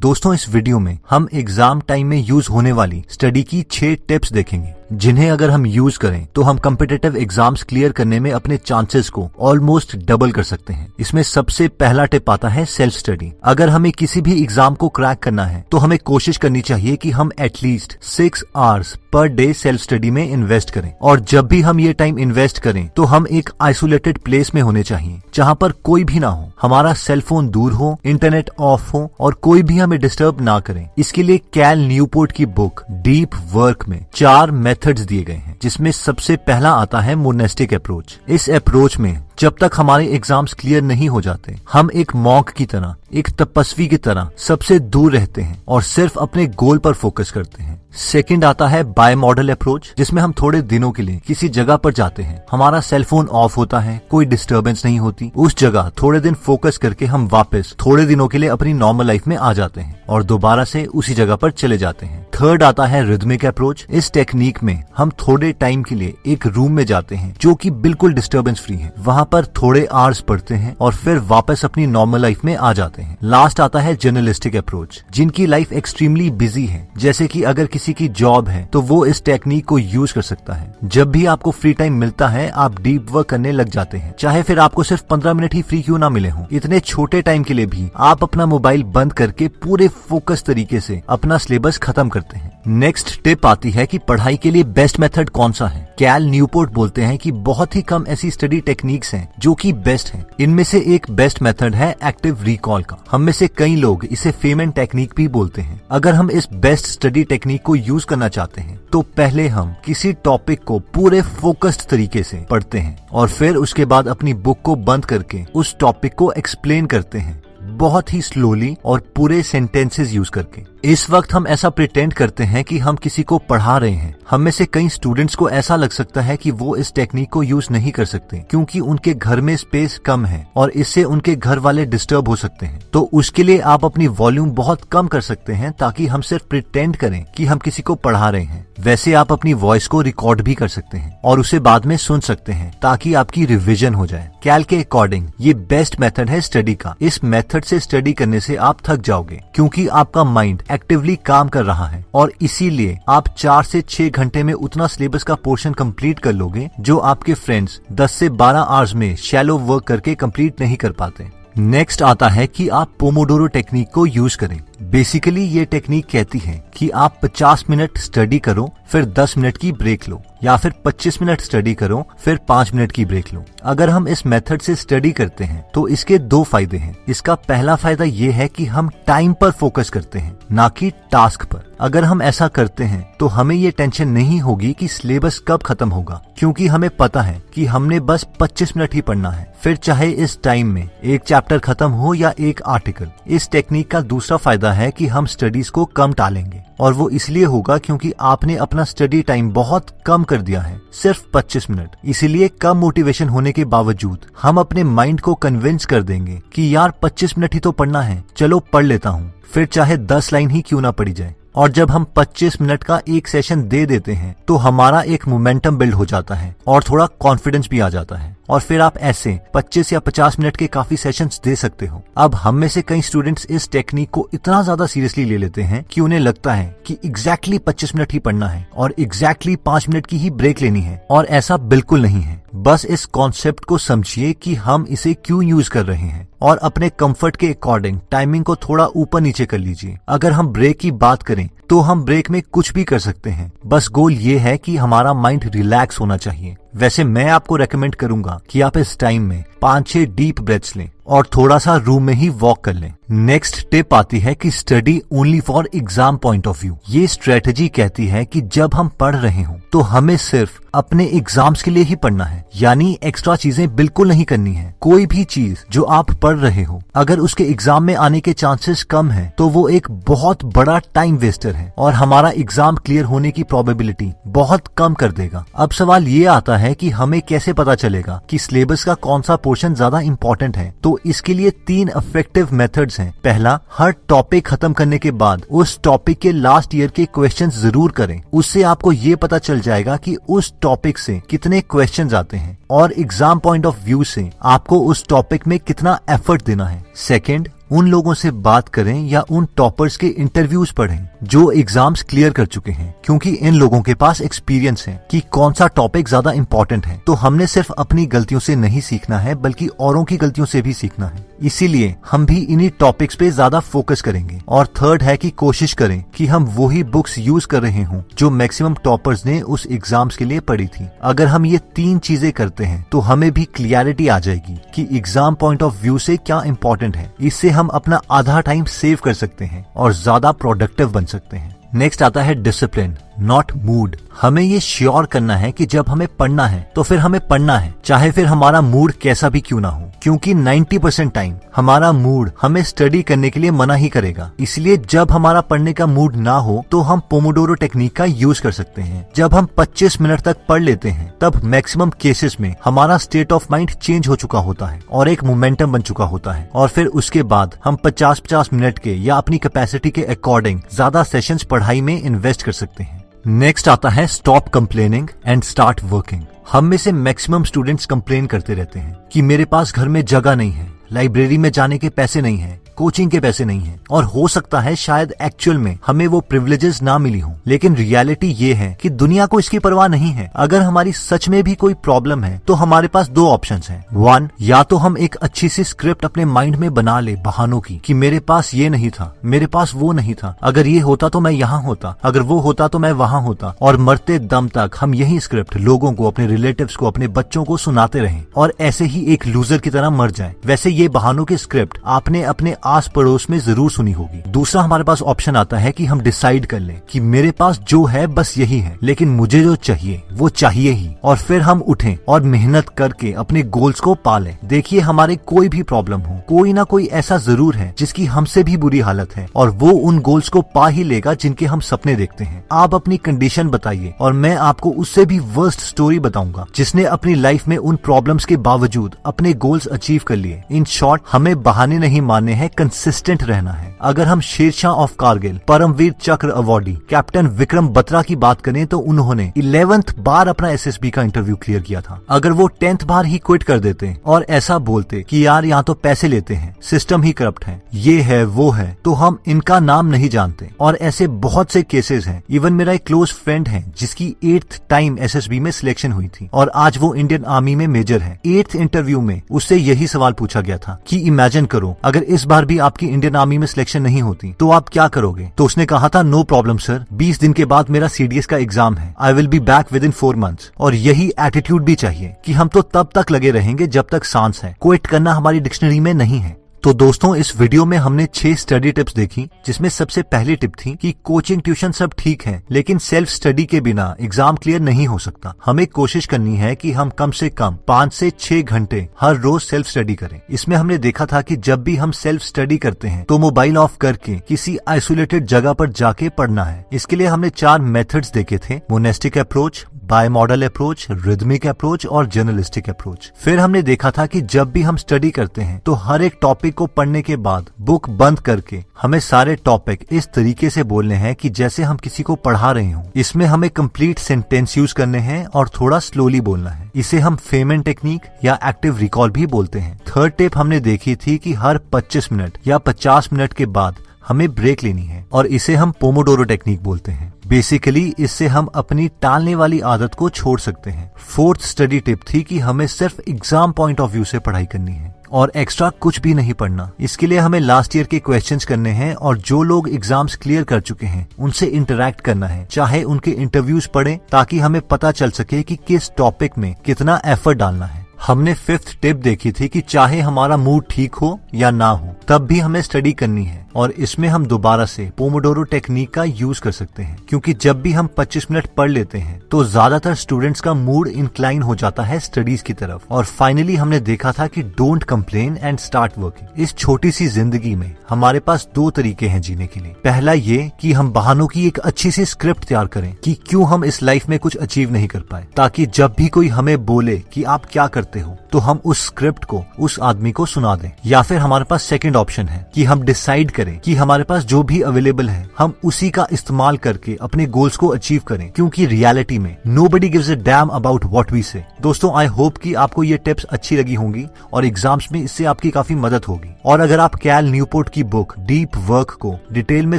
दोस्तों इस वीडियो में हम एग्जाम टाइम में यूज होने वाली स्टडी की 6 टिप्स देखेंगे जिन्हें अगर हम यूज करें तो हम कॉम्पिटिटिव एग्जाम्स क्लियर करने में अपने चांसेस को ऑलमोस्ट डबल कर सकते हैं। इसमें सबसे पहला टिप आता है सेल्फ स्टडी। अगर हमें किसी भी एग्जाम को क्रैक करना है तो हमें कोशिश करनी चाहिए कि हम at least 6 hours per day self study में इन्वेस्ट करें, और जब भी हम ये टाइम इन्वेस्ट करें तो हम एक आइसोलेटेड प्लेस में होने चाहिए जहाँ पर कोई भी ना हो, हमारा सेलफोन दूर हो, इंटरनेट ऑफ हो और कोई भी हमें डिस्टर्ब ना करें। इसके लिए कैल न्यूपोर्ट की बुक डीप वर्क में 4 मेथड्स दिए गए हैं, जिसमें सबसे पहला आता है मोनेस्टिक अप्रोच। इस अप्रोच में जब तक हमारे एग्जाम्स क्लियर नहीं हो जाते हम एक मॉन्क की तरह, एक तपस्वी की तरह सबसे दूर रहते हैं और सिर्फ अपने गोल पर फोकस करते हैं। सेकंड आता है बाय मॉडल अप्रोच, जिसमें हम थोड़े दिनों के लिए किसी जगह पर जाते हैं, हमारा सेलफोन ऑफ होता है, कोई डिस्टर्बेंस नहीं होती, उस जगह थोड़े दिन फोकस करके हम वापस थोड़े दिनों के लिए अपनी नॉर्मल लाइफ में आ जाते हैं और दोबारा से उसी जगह पर चले जाते हैं। थर्ड आता है रिदमिक अप्रोच। इस टेक्निक में हम थोड़े टाइम के लिए एक रूम में जाते हैं जो कि बिल्कुल डिस्टर्बेंस फ्री है, वहाँ पर थोड़े आवर्स पढ़ते हैं और फिर वापस अपनी नॉर्मल लाइफ में आ जाते हैं। लास्ट आता है जर्नलिस्टिक अप्रोच। जिनकी लाइफ एक्सट्रीमली बिजी है, जैसे कि अगर किसी की जॉब है, तो वो इस टेक्निक को यूज कर सकता है। जब भी आपको फ्री टाइम मिलता है आप डीप वर्क करने लग जाते हैं, चाहे फिर आपको सिर्फ 15 मिनट ही फ्री क्यों ना मिले हों। इतने छोटे टाइम के लिए भी आप अपना मोबाइल बंद करके पूरे फोकस तरीके से अपना सिलेबस खत्म करते हैं। नेक्स्ट टिप आती है कि पढ़ाई के लिए बेस्ट मेथड कौन सा है। कैल न्यूपोर्ट बोलते हैं कि बहुत ही कम ऐसी स्टडी टेक्निक्स हैं जो कि बेस्ट हैं। इनमें से एक बेस्ट मेथड है एक्टिव रिकॉल का। हम में से कई लोग इसे फेमेंट टेक्निक भी बोलते हैं। अगर हम इस बेस्ट स्टडी टेक्निक को यूज करना चाहते हैं तो पहले हम किसी टॉपिक को पूरे फोकस्ड तरीके से पढ़ते हैं और फिर उसके बाद अपनी बुक को बंद करके उस टॉपिक को एक्सप्लेन करते हैं, बहुत ही स्लोली और पूरे सेंटेंसेस यूज करके। इस वक्त हम ऐसा प्रिटेंड करते हैं कि हम किसी को पढ़ा रहे हैं। हम में से कई स्टूडेंट्स को ऐसा लग सकता है कि वो इस टेक्निक को यूज नहीं कर सकते क्योंकि उनके घर में स्पेस कम है और इससे उनके घर वाले डिस्टर्ब हो सकते हैं। तो उसके लिए आप अपनी वॉल्यूम बहुत कम कर सकते हैं ताकि हम सिर्फ प्रिटेंड करें कि हम किसी को पढ़ा रहे हैं। वैसे आप अपनी वॉइस को रिकॉर्ड भी कर सकते हैं और उसे बाद में सुन सकते हैं ताकि आपकी रिविजन हो जाए। कैल के अकॉर्डिंग ये बेस्ट मेथड है स्टडी का। इस मेथड से स्टडी करने से आप थक जाओगे क्योंकि आपका माइंड एक्टिवली काम कर रहा है और इसीलिए आप 4 से 6 घंटे में उतना सिलेबस का पोर्शन कंप्लीट कर लोगे जो आपके फ्रेंड्स 10 से 12 आवर्स में शैलो वर्क करके कंप्लीट नहीं कर पाते। नेक्स्ट आता है कि आप पोमोडोरो टेक्निक को यूज करें। बेसिकली ये टेक्निक कहती है कि आप 50 मिनट स्टडी करो फिर 10 मिनट की ब्रेक लो, या फिर 25 मिनट स्टडी करो फिर 5 मिनट की ब्रेक लो। अगर हम इस मेथड से स्टडी करते हैं तो इसके 2 फायदे हैं। इसका पहला फायदा ये है कि हम टाइम पर फोकस करते हैं, ना कि टास्क पर। अगर हम ऐसा करते हैं तो हमें ये टेंशन नहीं होगी कि सिलेबस कब खत्म होगा, क्योंकि हमें पता है कि हमने बस 25 मिनट ही पढ़ना है, फिर चाहे इस टाइम में एक चैप्टर खत्म हो या एक आर्टिकल। इस टेक्निक का दूसरा फायदा है कि हम स्टडीज को कम टालेंगे, और वो इसलिए होगा क्योंकि आपने अपना स्टडी टाइम बहुत कम कर दिया है, सिर्फ 25 मिनट। इसीलिए कम मोटिवेशन होने के बावजूद हम अपने माइंड को कन्विंस कर देंगे कि यार 25 मिनट ही तो पढ़ना है, चलो पढ़ लेता हूँ, फिर चाहे 10 लाइन ही क्यों ना पढ़ी जाए। और जब हम 25 मिनट का एक सेशन दे देते हैं तो हमारा एक मोमेंटम बिल्ड हो जाता है और थोड़ा कॉन्फिडेंस भी आ जाता है, और फिर आप ऐसे 25 या 50 मिनट के काफी सेशंस दे सकते हो। अब हम में से कई स्टूडेंट्स इस टेक्निक को इतना ज्यादा सीरियसली ले लेते हैं कि उन्हें लगता है कि एग्जैक्टली 25 मिनट ही पढ़ना है और एग्जैक्टली 5 मिनट की ही ब्रेक लेनी है, और ऐसा बिल्कुल नहीं है। बस इस कॉन्सेप्ट को समझिए कि हम इसे क्यों यूज कर रहे हैं और अपने कंफर्ट के अकॉर्डिंग टाइमिंग को थोड़ा ऊपर नीचे कर लीजिए। अगर हम ब्रेक की बात करें तो हम ब्रेक में कुछ भी कर सकते हैं, बस गोल ये है कि हमारा माइंड रिलैक्स होना चाहिए। वैसे मैं आपको रेकमेंड करूंगा कि आप इस टाइम में 5-6 डीप ब्रेथ्स लें और थोड़ा सा रूम में ही वॉक कर लें। नेक्स्ट टिप आती है कि study only for exam point of view. ये स्ट्रेटेजी कहती है कि जब हम पढ़ रहे हो तो हमें सिर्फ अपने एग्जाम्स के लिए ही पढ़ना है, यानी एक्स्ट्रा चीजें बिल्कुल नहीं करनी है। कोई भी चीज जो आप पढ़ रहे हो अगर उसके एग्जाम में आने के चांसेस कम है तो वो एक बहुत बड़ा टाइम वेस्टर है और हमारा एग्जाम क्लियर होने की प्रोबेबिलिटी बहुत कम कर देगा। अब सवाल ये आता है कि हमें कैसे पता चलेगा कि सिलेबस का कौन सा पोर्शन ज्यादा इंपॉर्टेंट है। तो इसके लिए 3 इफेक्टिव मेथड्स हैं। पहला, हर टॉपिक खत्म करने के बाद उस टॉपिक के लास्ट ईयर के क्वेश्चंस जरूर करें। उससे आपको ये पता चल जाएगा कि उस टॉपिक से कितने क्वेश्चंस आते हैं और एग्जाम पॉइंट ऑफ व्यू से आपको उस टॉपिक में कितना एफर्ट देना है। सेकंड, उन लोगों से बात करें या उन टॉपर्स के इंटरव्यूज पढ़ें जो एग्जाम्स क्लियर कर चुके हैं, क्योंकि इन लोगों के पास एक्सपीरियंस है कि कौन सा टॉपिक ज्यादा इंपॉर्टेंट है। तो हमने सिर्फ अपनी गलतियों से नहीं सीखना है बल्कि औरों की गलतियों से भी सीखना है, इसीलिए हम भी इन्हीं टॉपिक्स पे ज्यादा फोकस करेंगे। और थर्ड है कि कोशिश करें कि हम वही बुक्स यूज कर रहे हों जो मैक्सिमम टॉपर्स ने उस एग्जाम्स के लिए पढ़ी थी। अगर हम ये 3 चीजें करते हैं तो हमें भी क्लियरिटी आ जाएगी कि एग्जाम पॉइंट ऑफ व्यू से क्या इंपॉर्टेंट है। इससे हम अपना आधा टाइम सेव कर सकते हैं और ज्यादा प्रोडक्टिव बन सकते हैं। नेक्स्ट आता है डिसिप्लिन, नॉट मूड। हमें ये श्योर करना है कि जब हमें पढ़ना है तो फिर हमें पढ़ना है, चाहे फिर हमारा मूड कैसा भी क्यों ना हो, क्योंकि 90% टाइम हमारा मूड हमें स्टडी करने के लिए मना ही करेगा। इसलिए जब हमारा पढ़ने का मूड ना हो तो हम पोमोडोरो टेक्निक का यूज कर सकते हैं। जब हम 25 मिनट तक पढ़ लेते हैं तब मैक्सिमम केसेस में हमारा स्टेट ऑफ माइंड चेंज हो चुका होता है और एक मोमेंटम बन चुका होता है, और फिर उसके बाद हम 50-50 मिनट के या अपनी कैपेसिटी के अकॉर्डिंग ज्यादा सेशंस पढ़ाई में इन्वेस्ट कर सकते हैं। नेक्स्ट आता है stop complaining and start working. हम में से मैक्सिमम स्टूडेंट्स कंप्लेन करते रहते हैं कि मेरे पास घर में जगह नहीं है, लाइब्रेरी में जाने के पैसे नहीं है, कोचिंग के पैसे नहीं है, और हो सकता है शायद एक्चुअल में हमें वो प्रिविलेजेस ना मिली हो। लेकिन रियलिटी ये है कि दुनिया को इसकी परवाह नहीं है। अगर हमारी सच में भी कोई प्रॉब्लम है तो हमारे पास 2 ऑप्शंस हैं। 1, या तो हम एक अच्छी सी स्क्रिप्ट अपने माइंड में बना ले बहानों की कि मेरे पास ये नहीं था, मेरे पास वो नहीं था, अगर ये होता तो मैं यहाँ होता, अगर वो होता तो मैं वहाँ होता, और मरते दम तक हम यही स्क्रिप्ट लोगों को, अपने रिलेटिव्स को, अपने बच्चों को सुनाते रहें और ऐसे ही एक लूजर की तरह मर जाएं। वैसे ये बहानों की स्क्रिप्ट आपने अपने आस पड़ोस में जरूर सुनी होगी। दूसरा हमारे पास ऑप्शन आता है कि हम डिसाइड कर लें कि मेरे पास जो है बस यही है, लेकिन मुझे जो चाहिए वो चाहिए ही, और फिर हम उठें और मेहनत करके अपने गोल्स को पा लें। देखिए, हमारे कोई भी प्रॉब्लम हो, कोई ना कोई ऐसा जरूर है जिसकी हमसे भी बुरी हालत है, और वो उन गोल्स को पा ही लेगा जिनके हम सपने देखते हैं। आप अपनी कंडीशन बताइए और मैं आपको उससे भी वर्स्ट स्टोरी बताऊंगा जिसने अपनी लाइफ में उन प्रॉब्लम्स के बावजूद अपने गोल्स अचीव कर लिए। इन शॉर्ट, हमें बहाने नहीं मानने हैं, कंसिस्टेंट रहना है। अगर हम शेरशाह ऑफ कारगिल, परमवीर चक्र अवार्डी कैप्टन विक्रम बत्रा की बात करें तो उन्होंने 11th बार अपना एसएसबी का इंटरव्यू क्लियर किया था। अगर वो 10th बार ही क्विट कर देते और ऐसा बोलते कि यार यहाँ तो पैसे लेते हैं, सिस्टम ही करप्ट है, ये है वो है, तो हम इनका नाम नहीं जानते। और ऐसे बहुत से केसेस हैं। इवन मेरा एक क्लोज फ्रेंड है जिसकी 8th टाइम एसएसबी में सिलेक्शन हुई थी और आज वो इंडियन आर्मी में मेजर है। 8th इंटरव्यू में उससे यही सवाल पूछा गया था कि इमेजिन करो अगर इस बार भी आपकी इंडियन आर्मी में सिलेक्शन नहीं होती तो आप क्या करोगे। तो उसने कहा था, नो प्रॉब्लम सर, 20 दिन के बाद मेरा सीडीएस का एग्जाम है, I will be back with in 4 months। और यही एटीट्यूड भी चाहिए कि हम तो तब तक लगे रहेंगे जब तक सांस है, क्विट करना हमारी डिक्शनरी में नहीं है। तो दोस्तों, इस वीडियो में हमने 6 स्टडी टिप्स देखी, जिसमें सबसे पहली टिप थी कि कोचिंग ट्यूशन सब ठीक है, लेकिन सेल्फ स्टडी के बिना एग्जाम क्लियर नहीं हो सकता। हमें कोशिश करनी है कि हम कम से कम 5 से 6 घंटे हर रोज सेल्फ स्टडी करें। इसमें हमने देखा था कि जब भी हम सेल्फ स्टडी करते हैं तो मोबाइल ऑफ करके किसी आइसोलेटेड जगह पर जाके पढ़ना है। इसके लिए हमने 4 मेथड्स देखे थे, monastic approach, bimodal approach, rhythmic approach और जर्नलिस्टिक अप्रोच। फिर हमने देखा था कि जब भी हम स्टडी करते हैं तो हर एक टॉपिक को पढ़ने के बाद बुक बंद करके हमें सारे टॉपिक इस तरीके से बोलने हैं कि जैसे हम किसी को पढ़ा रहे हों। इसमें हमें कंप्लीट सेंटेंस यूज करने हैं और थोड़ा स्लोली बोलना है। इसे हम फेमेंट टेक्निक या एक्टिव रिकॉल भी बोलते हैं। थर्ड टिप हमने देखी थी कि हर 25 मिनट या 50 मिनट के बाद हमें ब्रेक लेनी है और इसे हम पोमोडोरो टेक्निक बोलते हैं। बेसिकली इससे हम अपनी टालने वाली आदत को छोड़ सकते हैं। फोर्थ स्टडी टिप थी कि हमें सिर्फ एग्जाम पॉइंट ऑफ व्यू से पढ़ाई करनी है और एक्स्ट्रा कुछ भी नहीं पढ़ना। इसके लिए हमें लास्ट ईयर के क्वेश्चंस करने हैं और जो लोग एग्जाम्स क्लियर कर चुके हैं उनसे इंटरैक्ट करना है, चाहे उनके इंटरव्यूज पढ़ें, ताकि हमें पता चल सके कि किस टॉपिक में कितना एफर्ट डालना है। हमने 5th टिप देखी थी कि चाहे हमारा मूड ठीक हो या ना हो, तब भी हमें स्टडी करनी है और इसमें हम दोबारा से पोमोडोरो टेक्निक का यूज कर सकते हैं, क्योंकि जब भी हम 25 मिनट पढ़ लेते हैं तो ज्यादातर स्टूडेंट्स का मूड इंक्लाइन हो जाता है स्टडीज की तरफ। और फाइनली हमने देखा था कि don't complain and start working. इस छोटी सी जिंदगी में हमारे पास 2 तरीके हैं जीने के लिए। पहला ये कि हम बहानों की एक अच्छी सी स्क्रिप्ट तैयार करें कि क्यों हम इस लाइफ में कुछ अचीव नहीं कर पाए, ताकि जब भी कोई हमें बोले कि आप क्या करते सकते हो तो हम उस स्क्रिप्ट को उस आदमी को सुना दें। या फिर हमारे पास सेकंड ऑप्शन है कि हम डिसाइड करें कि हमारे पास जो भी अवेलेबल है हम उसी का इस्तेमाल करके अपने गोल्स को अचीव करें, क्योंकि रियलिटी में nobody gives a damn about what we say. दोस्तों, आई होप कि आपको ये टिप्स अच्छी लगी होंगी और एग्जाम्स में इससे आपकी काफी मदद होगी। और अगर आप कैल न्यूपोर्ट की बुक डीप वर्क को डिटेल में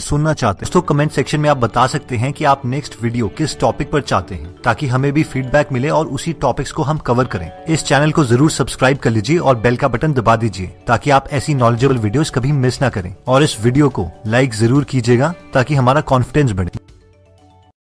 सुनना चाहते हैं तो कमेंट सेक्शन में आप बता सकते हैं कि आप नेक्स्ट वीडियो किस टॉपिक पर चाहते हैं, ताकि हमें भी फीडबैक मिले और उसी टॉपिक्स को हम कवर करें। इस चैनल को जरूर सब्सक्राइब कर लीजिए और बेल का बटन दबा दीजिए ताकि आप ऐसी नॉलेजेबल वीडियोस कभी मिस ना करें। और इस वीडियो को लाइक जरूर कीजिएगा ताकि हमारा कॉन्फिडेंस बढ़े।